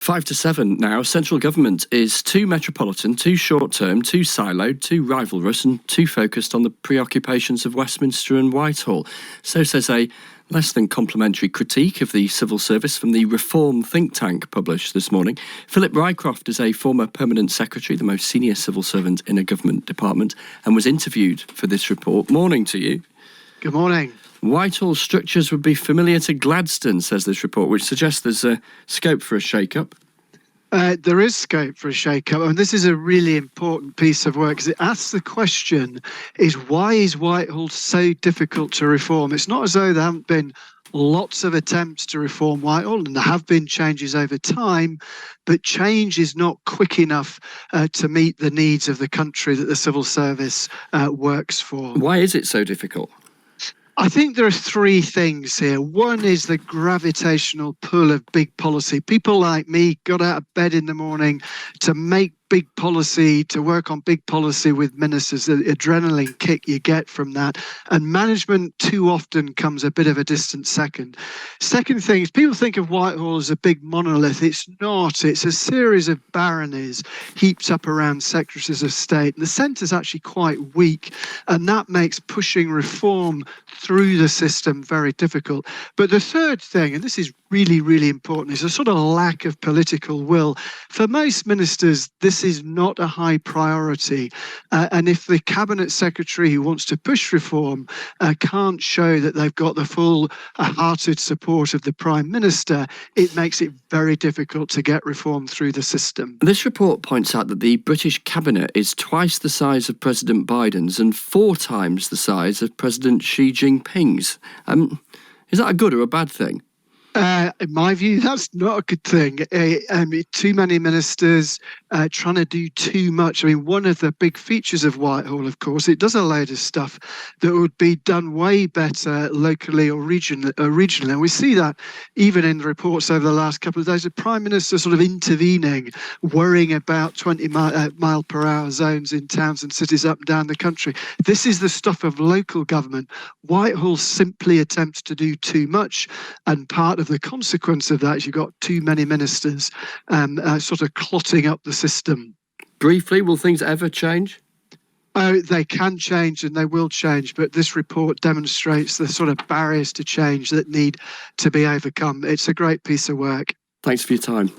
5 to 7 now. Central government is too metropolitan, too short-term, too siloed, too rivalrous and too focused on the preoccupations of Westminster and Whitehall. So says a less than complimentary critique of the civil service from the Reform think tank published this morning. Philip Rycroft is a former Permanent Secretary, the most senior civil servant in a government department, and was interviewed for this report. Morning to you. Good morning. Whitehall structures would be familiar to Gladstone, says this report, which suggests there's a scope for a shake-up. There is scope for a shake-up, and this is a really important piece of work because it asks the question, why is Whitehall so difficult to reform? It's not as though there haven't been lots of attempts to reform Whitehall, and there have been changes over time, but change is not quick enough to meet the needs of the country that the civil service works for. Why is it so difficult? I think there are three things here. One is the gravitational pull of big policy. People like me got out of bed in the morning to make big policy, to work on big policy with ministers, the adrenaline kick you get from that. And management too often comes a bit of a distant second. Second thing is people think of Whitehall as a big monolith. It's not. It's a series of baronies heaped up around secretaries of state. And the centre's actually quite weak, and that makes pushing reform through the system very difficult. But the third thing, and this is really, really important, is a sort of lack of political will. For most ministers, this is not a high priority. And if the cabinet secretary who wants to push reform can't show that they've got the full-hearted support of the prime minister, it makes it very difficult to get reform through the system. This report points out that the British cabinet is twice the size of President Biden's and 4 times the size of President Xi Jinping's. Is that a good or a bad thing? In my view, that's not a good thing. Too many ministers trying to do too much. I mean, one of the big features of Whitehall, of course, it does a load of stuff that would be done way better locally or regionally. And we see that even in the reports over the last couple of days, the Prime Minister sort of intervening, worrying about 20 mile per hour zones in towns and cities up and down the country. This is the stuff of local government. Whitehall simply attempts to do too much, and part of the consequence of that is you've got too many ministers sort of clotting up the system. Briefly, will things ever change? Oh, they can change and they will change, but this report demonstrates the sort of barriers to change that need to be overcome. It's a great piece of work. Thanks for your time.